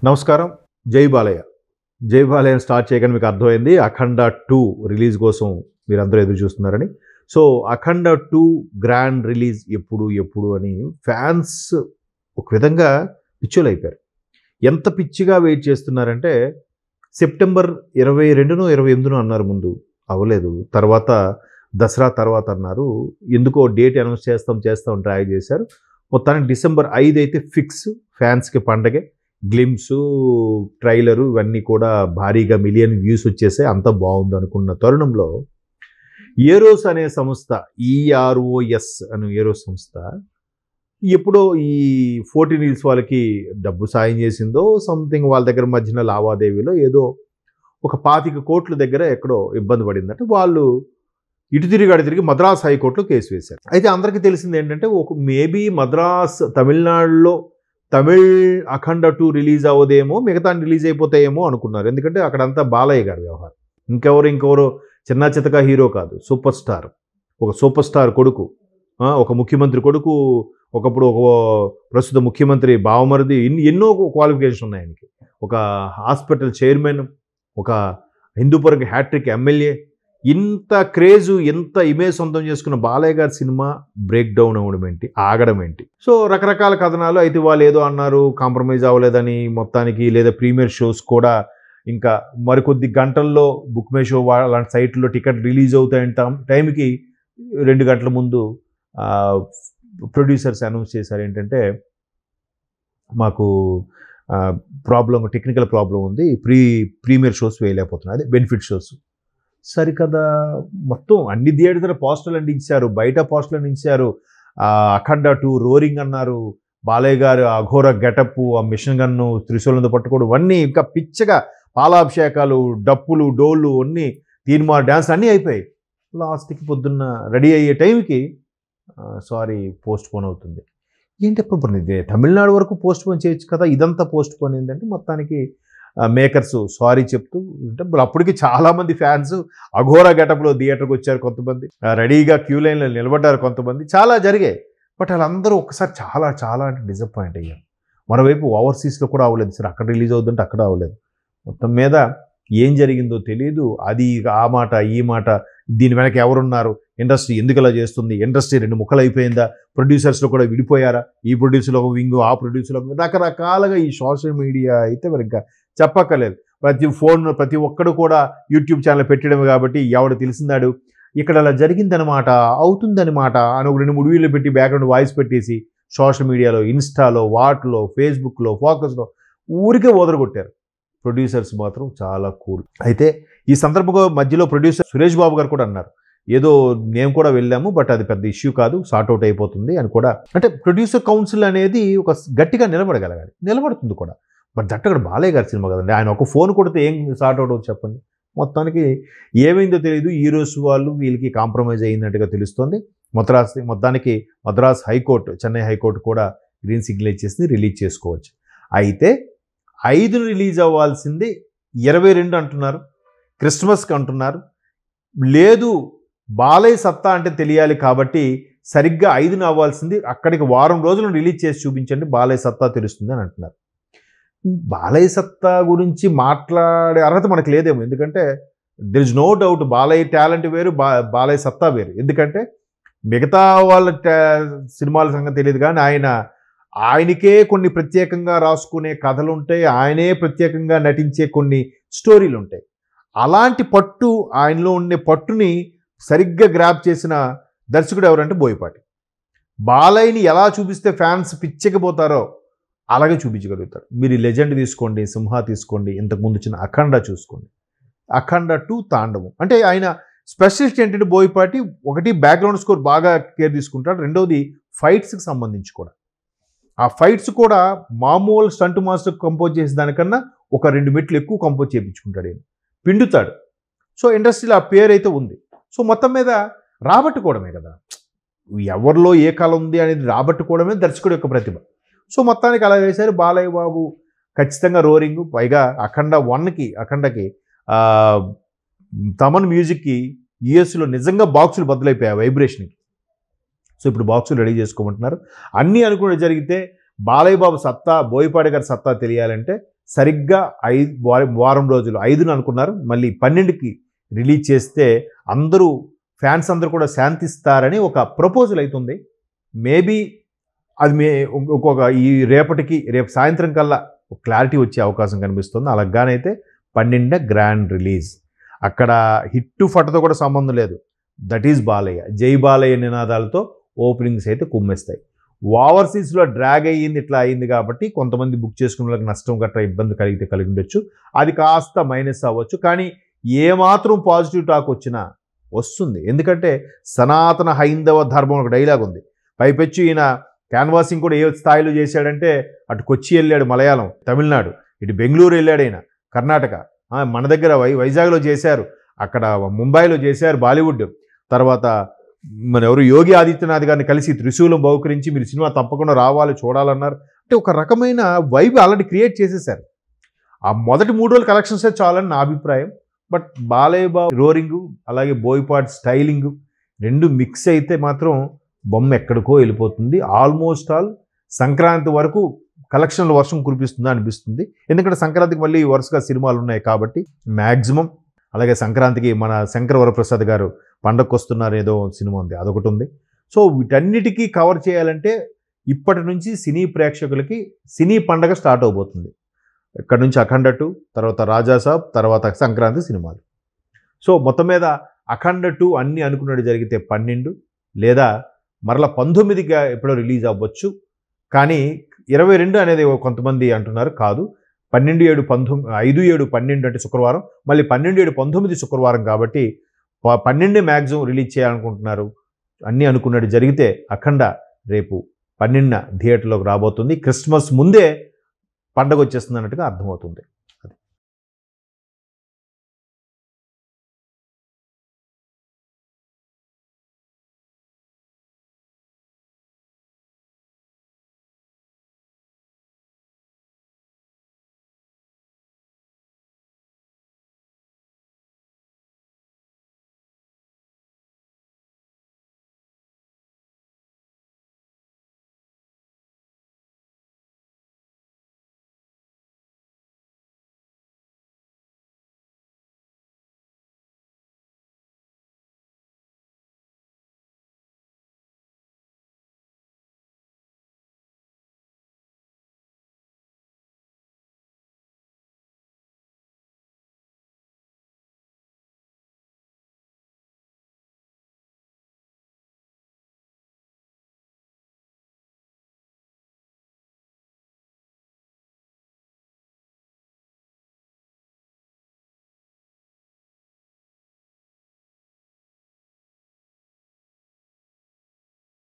నమస్కారం. జై బాలయ్య. జై బాలయ్యని స్టార్ట్ చేయగానే మీకు అర్థమైంది 'అఖండ 2' రిలీజ్ కోసం మీరందరూ ఎదురు చూస్తున్నారని. సో 'అఖండ 2' గ్రాండ్ రిలీజ్ ఎప్పుడు అని ఫ్యాన్స్ ఒక విధంగా పిచ్చోలైపోయారు. ఎంత పిచ్చిగా వెయిట్ చేస్తున్నారంటే సెప్టెంబర్ 22నో 28నో అన్నారు ముందు. అవ్వలేదు. తర్వాత దసరా తర్వాత అన్నారు. ఎందుకో డేట్ అనౌన్స్ చేస్తాం ట్రై చేశారు. మొత్తానికి డిసెంబర్ 5 అయితే ఫిక్స్. ఫ్యాన్స్‌కి పండగే. గ్లిమ్సు, ట్రైలరు ఇవన్నీ కూడా భారీగా మిలియన్ వ్యూస్ వచ్చేసాయి. అంతా బాగుంది అనుకున్న తరుణంలో ఏరోస్ అనే సంస్థ, EROS అనే ఏరోస్ సంస్థ ఎప్పుడో ఈ 14 రీల్స్ వాళ్ళకి డబ్బు సాయం చేసిందో సంథింగ్ వాళ్ళ దగ్గర మధ్యన లావాదేవీలో ఏదో ఒక 25 కోట్ల దగ్గర ఎక్కడో ఇబ్బంది పడిందంటే వాళ్ళు ఇటు తిరిగి మద్రాస్ హైకోర్టులో కేసు వేశారు. అయితే అందరికీ తెలిసింది ఏంటంటే మేబీ మద్రాస్ తమిళనాడులో తమిళ్ 'అఖండ 2' రిలీజ్ అవ్వదేమో, మిగతా రిలీజ్ అయిపోతాయేమో అనుకున్నారు. ఎందుకంటే అక్కడంతా బాలయ్య గారి వ్యవహారం. ఇంకెవరో చిన్న చితక హీరో కాదు, సూపర్ స్టార్. ఒక సూపర్ స్టార్ కొడుకు, ఒక ముఖ్యమంత్రి కొడుకు, ఒకప్పుడు ఒక ప్రస్తుత ముఖ్యమంత్రి బావమరిది, ఎన్నో క్వాలిఫికేషన్ ఉన్నాయి ఆయనకి. ఒక హాస్పిటల్ చైర్మన్, ఒక హిందూపురంకి హ్యాట్రిక్ ఎమ్మెల్యే. ఇంత క్రేజు, ఎంత ఇమేజ్ సొంతం చేసుకున్న బాలయ్య గారి సినిమా బ్రేక్ డౌన్ అవ్వడం ఏంటి, ఆగడం ఏంటి? సో రకరకాల కథనాలు. అయితే వాళ్ళు ఏదో అన్నారు కాంప్రమైజ్ అవ్వలేదని మొత్తానికి, లేదా ప్రీమియర్ షోస్ కూడా ఇంకా మరికొద్ది గంటల్లో బుక్ మై షో అలాంటి సైట్లో టికెట్ రిలీజ్ అవుతాయంట టైంకి 2 గంటల ముందు ప్రొడ్యూసర్స్ అనౌన్స్ చేశారు ఏంటంటే మాకు టెక్నికల్ ప్రాబ్లం ఉంది, ప్రీమియర్ షోస్ వేయలేకపోతున్నాయి, అదే బెనిఫిట్ షోస్. సరికదా, మొత్తం అన్ని థియేటర్ పోస్టర్లు అందించారు, బయట పోస్టర్లు అందించారు. 'అఖండ 2' రోరింగ్ అన్నారు. బాలయ్య గారు అఘోర గెటప్, ఆ మిషన్ గన్ను త్రిశూలంతో పట్టుకోవడం, అన్నీ ఇంకా పిచ్చగా పాలాభిషేకాలు, డప్పులు, డోళ్ళు, అన్నీ తీన్మార్ డ్యాన్స్ అన్నీ అయిపోయాయి. లాస్ట్కి పొద్దున్న రెడీ అయ్యే టైంకి పోస్ట్ పోన్ అవుతుంది. ఏంటి అప్పుడు తమిళనాడు వరకు పోస్ట్ పోన్ చేయొచ్చు కదా, ఇదంతా పోస్ట్ పోన్ ఏంటంటే మొత్తానికి మేకర్స్ సారీ చెప్తూ అంటే అప్పటికి చాలామంది ఫ్యాన్స్ అఘోర గెటప్లో థియేటర్కి వచ్చారు. కొంతమంది రెడీగా క్యూ లైన్లో నిలబడ్డారు. కొంతమంది చాలా జరిగాయి. బట్ వాళ్ళందరూ ఒకసారి చాలా అంటే డిసప్పాయింట్ అయ్యారు. మరోవైపు ఓవర్సీస్లో కూడా అవ్వలేదు. సరే అక్కడ రిలీజ్ అవుతుంటే అక్కడ అవ్వలేదు. మొత్తం మీద ఏం జరిగిందో తెలియదు. అది ఆ మాట ఈ మాట, దీని వెనక ఎవరున్నారు, ఇండస్ట్రీ ఎందుకు ఇలా చేస్తుంది, ఇండస్ట్రీ 2 ముక్కలు అయిపోయిందా, ప్రొడ్యూసర్స్లో కూడా విడిపోయారా, ఈ ప్రొడ్యూసర్లో ఒక వింగు, ఆ ప్రొడ్యూసర్లో రకరకాలుగా ఈ సోషల్ మీడియా అయితే మరి ఇంకా చెప్పక్కర్లేదు. ప్రతి ఒక్కడు కూడా యూట్యూబ్ ఛానల్ పెట్టడమే కాబట్టి ఎవడు తెలిసిందాడు ఇక్కడ అలా జరిగిందనమాట, అవుతుందనమాట అని ఒక 2-3 వీడియోలు పెట్టి బ్యాక్గ్రౌండ్ వాయిస్ పెట్టేసి సోషల్ మీడియాలో, ఇన్స్టాలో, వాటిలో, ఫేస్బుక్లో, ఫోకస్లో ఊరికే ఓదరగొట్టారు. ప్రొడ్యూసర్స్ మాత్రం చాలా కూల్. అయితే ఈ సందర్భంగా మధ్యలో ప్రొడ్యూసర్ సురేష్ బాబు గారు కూడా అన్నారు, ఏదో మేము కూడా వెళ్ళాము, బట్ అది పెద్ద ఇష్యూ కాదు, సార్ట్అవుట్ అయిపోతుంది అని కూడా. అంటే ప్రొడ్యూసర్ కౌన్సిల్ అనేది ఒక గట్టిగా నిలబడగలగాలి, నిలబడుతుంది కూడా. బట్ దట్ అక్కడ బాలయ్య గారి సినిమా కదండి, ఆయన ఒక ఫోన్ కొడితే ఏం సార్ట్అవుట్ అవుతుంది చెప్పండి. మొత్తానికి ఏమైందో తెలియదు. ఈ రోజు వాళ్ళు వీళ్ళకి కాంప్రమైజ్ అయ్యిందంటుగా తెలుస్తోంది. మొత్తానికి మద్రాస్ హైకోర్టు, చెన్నై హైకోర్టు కూడా గ్రీన్ సిగ్నల్ ఇచ్చేసింది, రిలీజ్ చేసుకోవచ్చు. అయితే 5 రిలీజ్ అవ్వాల్సింది 22 అంటున్నారు, క్రిస్మస్కి అంటున్నారు. లేదు బాలయ్య సత్తా అంటే తెలియాలి కాబట్టి సరిగ్గా 5న అవ్వాల్సింది, అక్కడికి వారం రోజులు రిలీజ్ చేసి చూపించండి, బాలయ్య సత్తా తెలుస్తుంది అని అంటున్నారు. బాలయ్య సత్తా గురించి మాట్లాడే అర్హత మనకు లేదేమో. ఎందుకంటే there is no doubt Balayya talent వేరు, బాలయ్య సత్తా వేరు. ఎందుకంటే మిగతా వాళ్ళ సినిమాల సంగతి తెలియదు కానీ ఆయనకే కొన్ని ప్రత్యేకంగా రాసుకునే కథలు ఉంటాయి, ఆయనే ప్రత్యేకంగా నటించే కొన్ని స్టోరీలు ఉంటాయి. అలాంటి పట్టు, ఆయనలో ఉండే పట్టుని సరిగ్గా గ్రాప్ చేసిన దర్శకుడు ఎవరంటే బోయపాటి. బాలయ్యని ఎలా చూపిస్తే ఫ్యాన్స్ పిచ్చెక్కిపోతారో అలాగే చూపించగలుగుతారు. మీరు ఈ లెజెండ్ తీసుకోండి, సింహ తీసుకోండి, ఇంతకుముందు వచ్చిన 'అఖండ' చూసుకోండి, 'అఖండ 2' తాండవం. అంటే ఆయన స్పెషలిస్ట్ ఏంటంటే బోయపాటి, ఒకటి బ్యాక్గ్రౌండ్ స్కోర్ బాగా కేర్ తీసుకుంటాడు, రెండవది ఫైట్స్కి సంబంధించి కూడా. ఆ ఫైట్స్ కూడా మామూలు స్టంట్ మాస్టర్ కంపోజ్ చేసే దానికన్నా ఒక 2 మెట్లు ఎక్కువ కంపోజ్ చేయించుకుంటాడు, ఆయన పిండుతాడు. సో ఇండస్ట్రీలో ఆ పేరు అయితే ఉంది. సో మొత్తం మీద రాబట్టుకోవడమే కదా, ఎవరిలో ఏ కళ ఉంది అనేది రాబట్టుకోవడమే దర్శకుడు యొక్క ప్రతిభ. సో మొత్తానికి అలా వేశారు. బాలయ్య బాబు ఖచ్చితంగా రోరింగ్. పైగా 'అఖండ'కి తమన్ మ్యూజిక్కి యూఎస్లో నిజంగా బాక్సులు బదులైపోయాయి వైబ్రేషన్కి. సో ఇప్పుడు బాక్సులు రెడీ చేసుకోమంటున్నారు. అన్నీ అనుకుని జరిగితే బాలయ్య బాబు సత్తా, బోయపాటి గారి సత్తా తెలియాలంటే సరిగ్గా వారం రోజులు 5న అనుకున్నారు, మళ్ళీ 12కి రిలీజ్ చేస్తే అందరూ ఫ్యాన్స్ అందరూ కూడా శాంతిస్తారని ఒక ప్రపోజల్ అవుతుంది. మేబీ అది రేపు సాయంత్రం కల్లా క్లారిటీ వచ్చే అవకాశం కనిపిస్తుంది. అలాగానైతే 12న గ్రాండ్ రిలీజ్. అక్కడ హిట్టు ఫటతో కూడా సంబంధం లేదు. దట్ ఈజ్ బాలయ్య, జై బాలయ్య నినాదాలతో ఓపెనింగ్స్ అయితే కుమ్మేస్తాయి. ఓవర్సీస్లో డ్రాగ్ అయ్యింది, ఇట్లా అయింది కాబట్టి కొంతమంది బుక్ చేసుకున్న వాళ్ళకి నష్టం గట్రా ఇబ్బంది కలిగి ఉండొచ్చు. అది కాస్త మైనస్ అవ్వచ్చు. కానీ ఏమాత్రం పాజిటివ్ టాక్ వచ్చినా వస్తుంది. ఎందుకంటే సనాతన హైందవ ధర్మం ఒక డైలాగ్ ఉంది. పైపెచ్చు ఈయన క్యాన్వాసింగ్ కూడా ఏ స్థాయిలో చేశాడంటే అటు కొచ్చి వెళ్ళాడు మలయాళం, తమిళనాడు, ఇటు బెంగళూరు వెళ్ళాడు ఆయన, కర్ణాటక, మన దగ్గర వైజాగ్లో చేశారు, అక్కడ ముంబైలో చేశారు బాలీవుడ్. తర్వాత మన ఎవరు యోగి ఆదిత్యనాథ్ గారిని కలిసి త్రిశూలం బహుకరించి మీరు సినిమా తప్పకుండా రావాలి చూడాలన్నారు. అంటే ఒక రకమైన వైబ్ ఆల్రెడీ క్రియేట్ చేసేసారు. ఆ మొదటి 3 రోజుల కలెక్షన్సే చాలని నా అభిప్రాయం. బట్ బాలయ్య బాబు రోరింగు అలాగే బోయపాటి స్టైలింగు 2 మిక్స్ అయితే మాత్రం బొమ్మ ఎక్కడికో వెళ్ళిపోతుంది. ఆల్మోస్ట్ ఆల్ సంక్రాంతి వరకు కలెక్షన్ల వర్షం కురిపిస్తుందా అనిపిస్తుంది. ఎందుకంటే సంక్రాంతికి మళ్ళీ వరుసగా సినిమాలు ఉన్నాయి కాబట్టి మ్యాక్సిమం. అలాగే సంక్రాంతికి మన శంకర్ వరప్రసాద్ గారు పండగకు వస్తున్నారు ఏదో సినిమా ఉంది, అదొకటి ఉంది. సో వీటన్నిటికీ కవర్ చేయాలంటే ఇప్పటి నుంచి సినీ ప్రేక్షకులకి సినీ పండగ స్టార్ట్ అవబోతుంది. ఇక్కడ నుంచి అఖండ 2, తర్వాత రాజాసాబ్, తర్వాత సంక్రాంతి సినిమాలు. సో మొత్తం మీద అఖండ 2 అన్నీ అనుకున్నట్టు జరిగితే 12 లేదా మరలా 19గా ఎప్పుడో రిలీజ్ అవ్వచ్చు. కానీ 22 అనేది కొంతమంది అంటున్నారు, కాదు 12, 7, 19, 5, 7, 12 అంటే శుక్రవారం, మళ్ళీ 12, 7, 19 శుక్రవారం కాబట్టి 12 మ్యాక్సిమం రిలీజ్ చేయాలనుకుంటున్నారు. అన్నీ అనుకున్నట్టు జరిగితే అఖండ రేపు 12న థియేటర్లోకి రాబోతుంది. క్రిస్మస్ ముందే పండగ వచ్చేస్తుంది అన్నట్టుగా అర్థమవుతుంది.